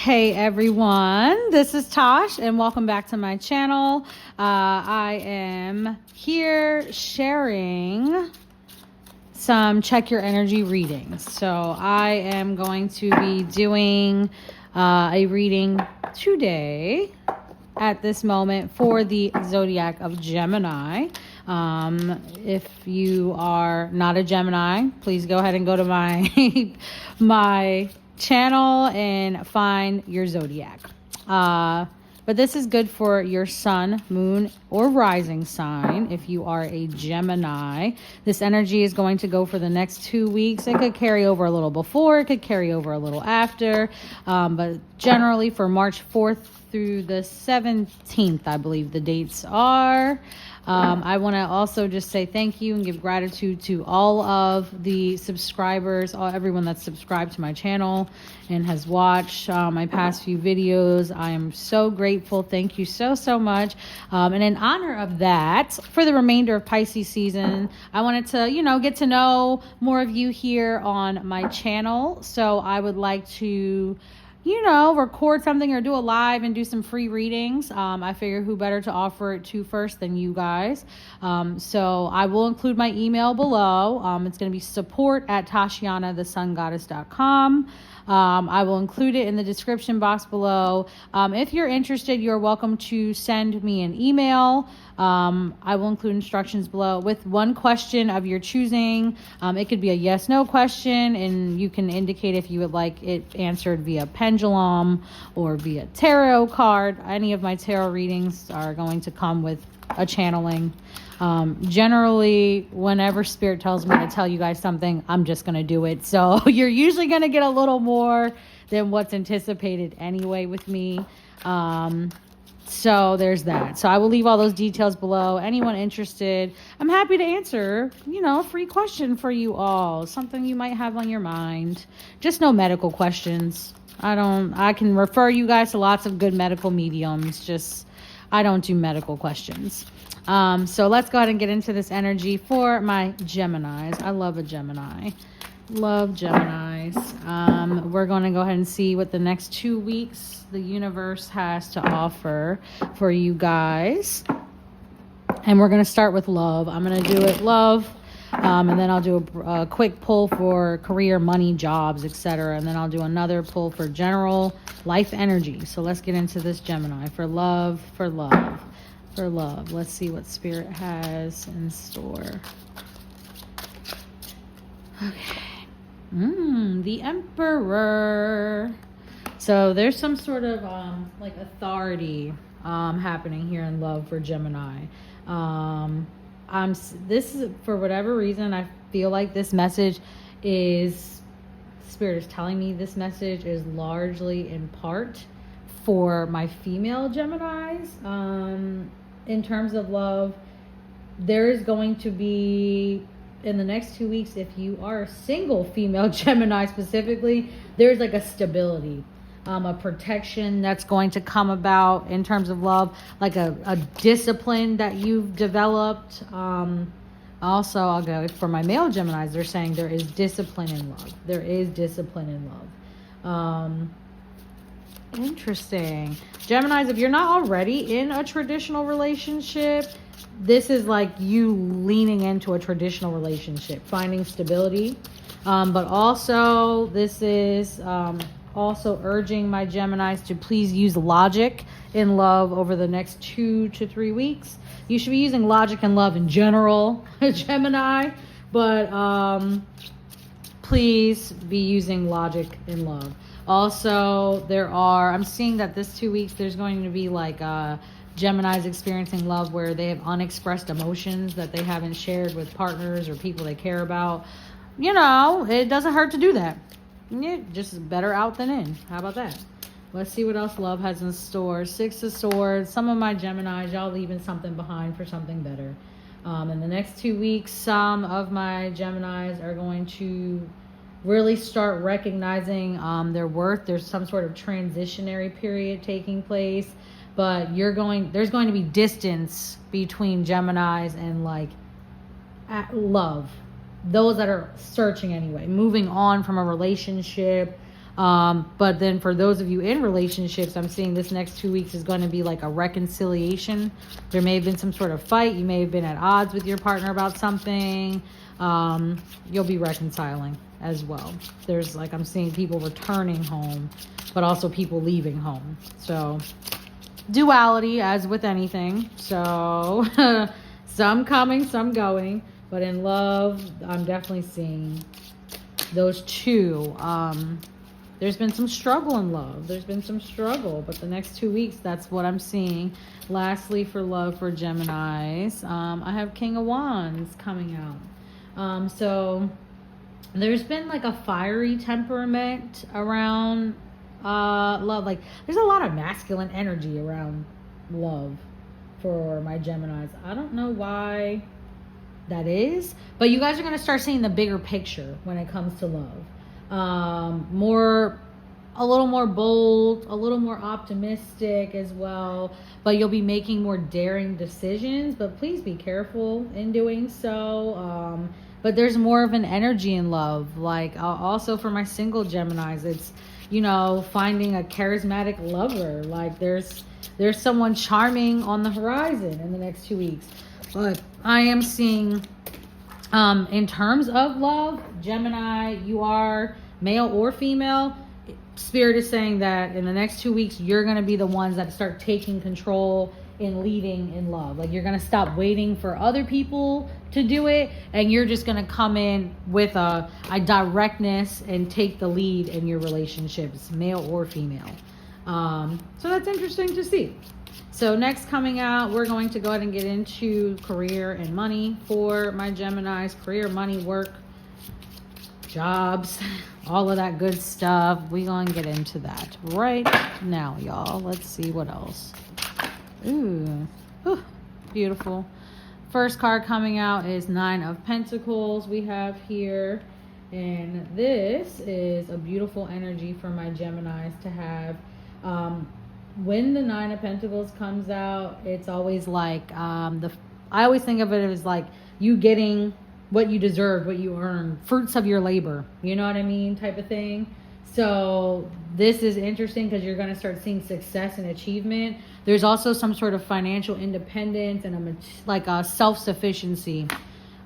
Hey everyone, this is Tosh and welcome back to my channel. I am here sharing some check your energy readings. So I am going to be doing a reading today at this moment for the Zodiac of Gemini. If you are not a Gemini, please go ahead and go to my channel and find your Zodiac. But this is good for your sun, moon, or rising sign. If you are a Gemini, this energy is going to go for the next 2 weeks. It could carry over a little before, it could carry over a little after, but generally for March 4th through the 17th, I believe the dates are. I want to also just say thank you and give gratitude to all of the subscribers, everyone that's subscribed to my channel and has watched my past few videos. I am so grateful. Thank you so much. And in honor of that, for the remainder of Pisces season, I wanted to, get to know more of you here on my channel. So I would like to record something or do a live and do some free readings. I figure who better to offer it to first than you guys. So I will include my email below. It's going to be support@tashianathesungoddess.com. I will include it in the description box below. If you're interested, you're welcome to send me an email. I will include instructions below with one question of your choosing. It could be a yes/no question, and you can indicate if you would like it answered via pendulum or via tarot card. Any of my tarot readings are going to come with a channeling. Generally, whenever Spirit tells me to tell you guys something, I'm just going to do it. So you're usually going to get a little more than what's anticipated anyway with me. So there's that. So I will leave all those details below. Anyone interested, I'm happy to answer, a free question for you all. Something you might have on your mind. Just no medical questions. I can refer you guys to lots of good medical mediums. I don't do medical questions. So let's go ahead and get into this energy for my Geminis. I love a Gemini. Love Geminis. We're going to go ahead and see what the next 2 weeks the universe has to offer for you guys. And we're going to start with love. I'm going to do it love. And then I'll do a quick pull for career, money, jobs, etc. And then I'll do another pull for general life energy. So let's get into this Gemini for love, for love. For love. Let's see what Spirit has in store. Okay. The Emperor. So there's some sort of authority happening here in love for Gemini. This is, for whatever reason, I feel like this message is, Spirit is telling me this message is largely in part for my female Geminis. In terms of love, there is going to be, in the next 2 weeks, if you are a single female Gemini specifically, there's like a stability, a protection that's going to come about in terms of love, like a discipline that you've developed. Also, I'll go for my male Geminis. They're saying there is discipline in love. There is discipline in love. Interesting. Geminis, if you're not already in a traditional relationship, this is like you leaning into a traditional relationship, finding stability. But also, this is also urging my Geminis to please use logic in love over the next 2 to 3 weeks. You should be using logic in love in general, Gemini, but please be using logic in love. Also, I'm seeing that this 2 weeks, there's going to be like Geminis experiencing love where they have unexpressed emotions that they haven't shared with partners or people they care about. It doesn't hurt to do that. Just better out than in. How about that? Let's see what else love has in store. 6 of Swords. Some of my Geminis, y'all leaving something behind for something better. In the next 2 weeks, some of my Geminis are going to really start recognizing their worth. There's some sort of transitionary period taking place, but there's going to be distance between Geminis and love. Those that are searching anyway, moving on from a relationship, But then for those of you in relationships, I'm seeing this next 2 weeks is going to be like a reconciliation. There may have been some sort of fight. You may have been at odds with your partner about something. You'll be reconciling as well. There's like, I'm seeing people returning home, but also people leaving home. So duality as with anything. So some coming, some going, but in love, I'm definitely seeing those two. There's been some struggle in love. There's been some struggle, but the next 2 weeks, that's what I'm seeing. Lastly, for love for Geminis, I have King of Wands coming out. So there's been like a fiery temperament around love. Like there's a lot of masculine energy around love for my Geminis. I don't know why that is, but you guys are going to start seeing the bigger picture when it comes to love. A little more bold, a little more optimistic as well, but you'll be making more daring decisions, but please be careful in doing so. But there's more of an energy in love. Like also for my single Geminis, it's, you know, finding a charismatic lover. Like there's someone charming on the horizon in the next 2 weeks. But I am seeing, in terms of love, Gemini, you are male or female. Spirit is saying that in the next 2 weeks, you're going to be the ones that start taking control in leading in love. Like you're going to stop waiting for other people to do it, and you're just going to come in with a directness and take the lead in your relationships, male or female. So that's interesting to see. So next coming out, we're going to go ahead and get into career and money for my Geminis. Career, money, work, jobs, all of that good stuff. We're going to get into that right now, y'all. Let's see what else. Ooh, beautiful. First card coming out is 9 of Pentacles we have here. And this is a beautiful energy for my Geminis to have. When the 9 of Pentacles comes out, it's always like, I always think of it as like you getting what you deserve, what you earn, fruits of your labor, you know what I mean, type of thing. So this is interesting because you're going to start seeing success and achievement. There's also some sort of financial independence and a self-sufficiency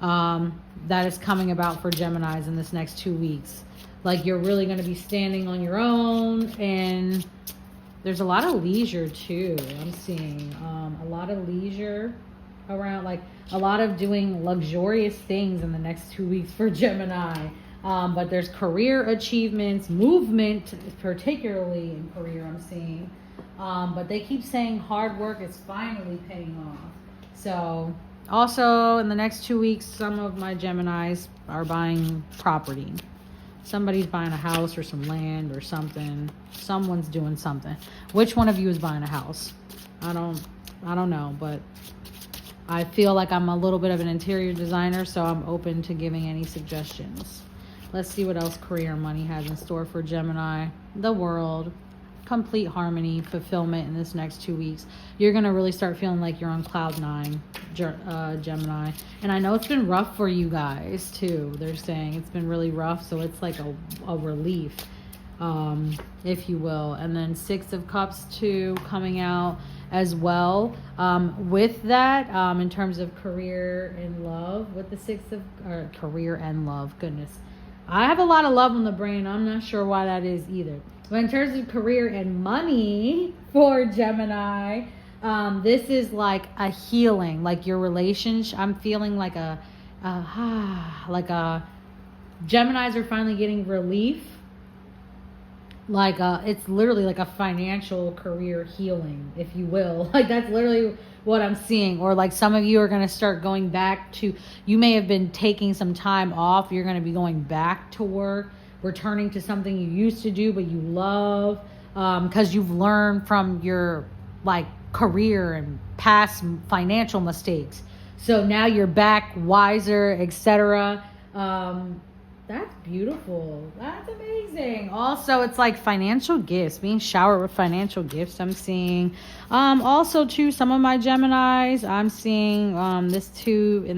that is coming about for Geminis in this next 2 weeks. Like you're really going to be standing on your own, and there's a lot of leisure too. I'm seeing a lot of leisure around, like a lot of doing luxurious things in the next 2 weeks for Gemini. But there's career achievements, movement, particularly in career I'm seeing. But they keep saying hard work is finally paying off. So also in the next 2 weeks, some of my Geminis are buying property. Somebody's buying a house or some land or something. Someone's doing something. Which one of you is buying a house? I don't know, but I feel like I'm a little bit of an interior designer, so I'm open to giving any suggestions. Let's see what else career and money has in store for Gemini. The World. Complete harmony, fulfillment in this next 2 weeks. You're going to really start feeling like you're on cloud 9, Gemini. And I know it's been rough for you guys too. They're saying it's been really rough, so it's like a relief, if you will. And then 6 of Cups too coming out as well. With that, in terms of career and love, with the 6 of career and love, goodness, I have a lot of love on the brain. I'm not sure why that is either. But in terms of career and money for Gemini, this is like a healing, like your relationship. I'm feeling like Geminis are finally getting relief. Like it's literally like a financial career healing, if you will. Like that's literally what I'm seeing. Or like some of you are going to start going back to, you may have been taking some time off. You're going to be going back to work, returning to something you used to do but you love, because you've learned from your like career and past financial mistakes. So now you're back wiser, etc. That's beautiful. That's amazing. Also, it's like financial gifts, being showered with financial gifts I'm seeing. Also too, some of my Geminis, I'm seeing in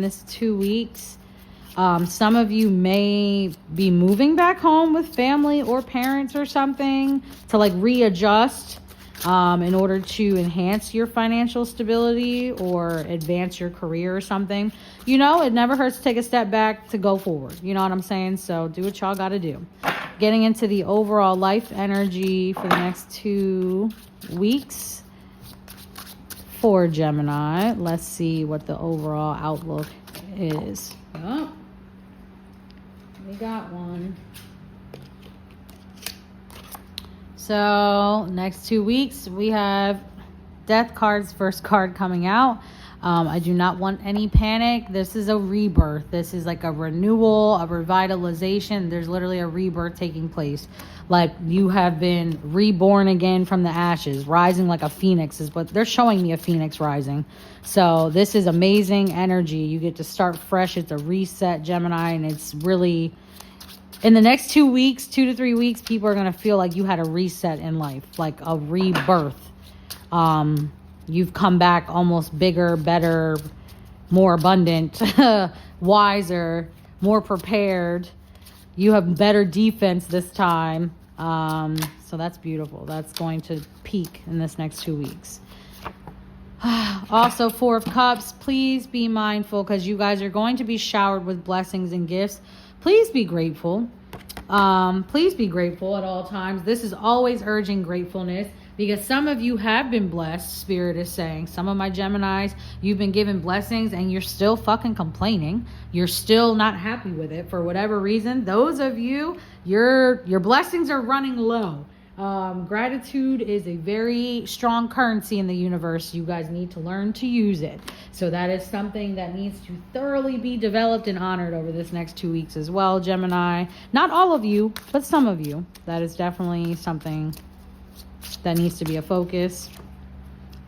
this 2 weeks. Some of you may be moving back home with family or parents or something to like readjust in order to enhance your financial stability or advance your career or something. You know, it never hurts to take a step back to go forward. You know what I'm saying? So do what y'all got to do. Getting into the overall life energy for the next 2 weeks for Gemini. Let's see what the overall outlook is. Oh, we got one. So next 2 weeks we have Death card's first card coming out. I do not want any panic. This is a rebirth. This is like a renewal, a revitalization. There's literally a rebirth taking place. Like you have been reborn again from the ashes, rising like a phoenix is what they're showing me, a phoenix rising. So this is amazing energy. You get to start fresh. It's a reset, Gemini, and it's really in the next 2 weeks, 2 to 3 weeks, people are going to feel like you had a reset in life, like a rebirth. You've come back almost bigger, better, more abundant, wiser, more prepared. You have better defense this time. So that's beautiful. That's going to peak in this next 2 weeks. Also, 4 of Cups, please be mindful because you guys are going to be showered with blessings and gifts. Please be grateful. Please be grateful at all times. This is always urging gratefulness because some of you have been blessed, Spirit is saying. Some of my Geminis, you've been given blessings and you're still fucking complaining. You're still not happy with it for whatever reason. Those of you, your blessings are running low. Gratitude is a very strong currency in the universe. You guys need to learn to use it. So that is something that needs to thoroughly be developed and honored over this next 2 weeks as well, Gemini. Not all of you, but some of you. That is definitely something that needs to be a focus.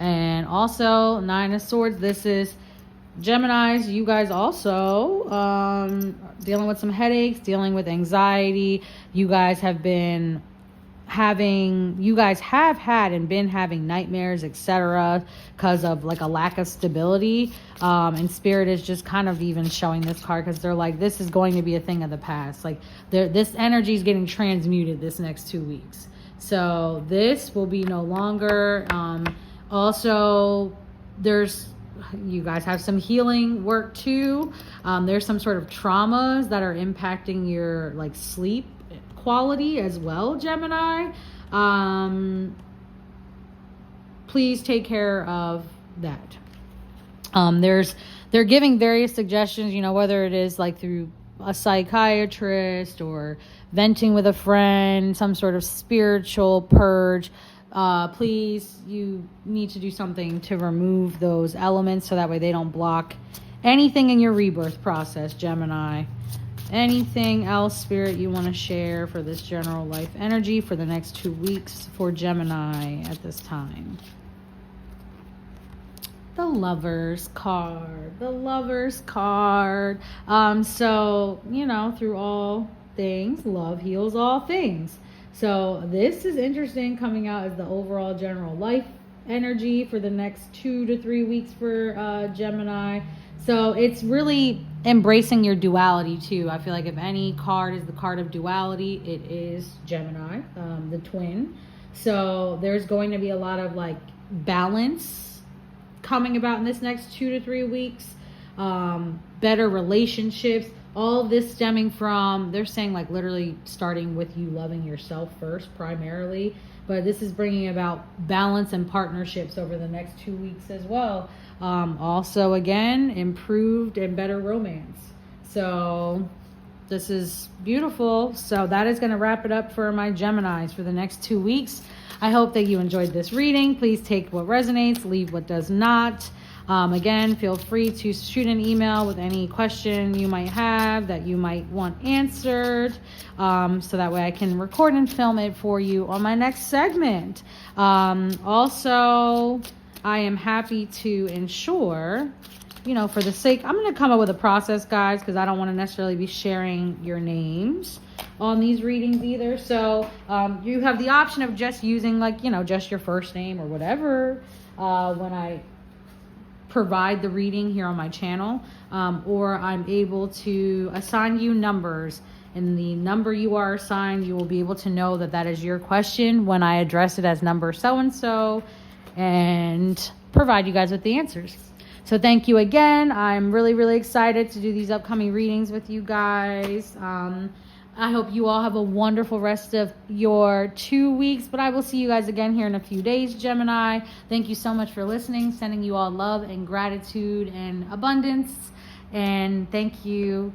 And also 9 of Swords. This is Geminis. You guys also dealing with some headaches, dealing with anxiety. You guys have had and been having nightmares, etc., because of like a lack of stability. And Spirit is just kind of even showing this card because they're like, this is going to be a thing of the past. Like this energy is getting transmuted this next 2 weeks. So this will be no longer. Also, you guys have some healing work too. There's some sort of traumas that are impacting your like sleep quality as well, Gemini. Please take care of that. They're giving various suggestions, you know, whether it is like through a psychiatrist or venting with a friend, some sort of spiritual purge. Please, you need to do something to remove those elements so that way they don't block anything in your rebirth process, Gemini. Anything else, Spirit, you want to share for this general life energy for the next 2 weeks for Gemini at this time? The Lovers card. The Lovers card. So, you know, through all things, love heals all things. So this is interesting coming out as the overall general life energy for the next 2 to 3 weeks for Gemini. So it's really embracing your duality too. I feel like if any card is the card of duality, it is Gemini, the twin. So there's going to be a lot of like balance coming about in this next 2 to 3 weeks. Better relationships. All of this stemming from, they're saying like literally starting with you loving yourself first primarily. But this is bringing about balance and partnerships over the next 2 weeks as well. Also, again, improved and better romance. So this is beautiful. So that is going to wrap it up for my Geminis for the next 2 weeks. I hope that you enjoyed this reading. Please take what resonates, leave what does not. Again, feel free to shoot an email with any question you might have that you might want answered, so that way I can record and film it for you on my next segment. Also, I am happy to ensure, you know, for the sake, I'm going to come up with a process, guys, because I don't want to necessarily be sharing your names on these readings either. So you have the option of just using like, you know, just your first name or whatever when I provide the reading here on my channel, or I'm able to assign you numbers. And the number you are assigned, you will be able to know that that is your question when I address it as number so-and-so and provide you guys with the answers. So thank you again. I'm really, really excited to do these upcoming readings with you guys. I hope you all have a wonderful rest of your 2 weeks, but I will see you guys again here in a few days, Gemini. Thank you so much for listening. Sending you all love and gratitude and abundance. And thank you.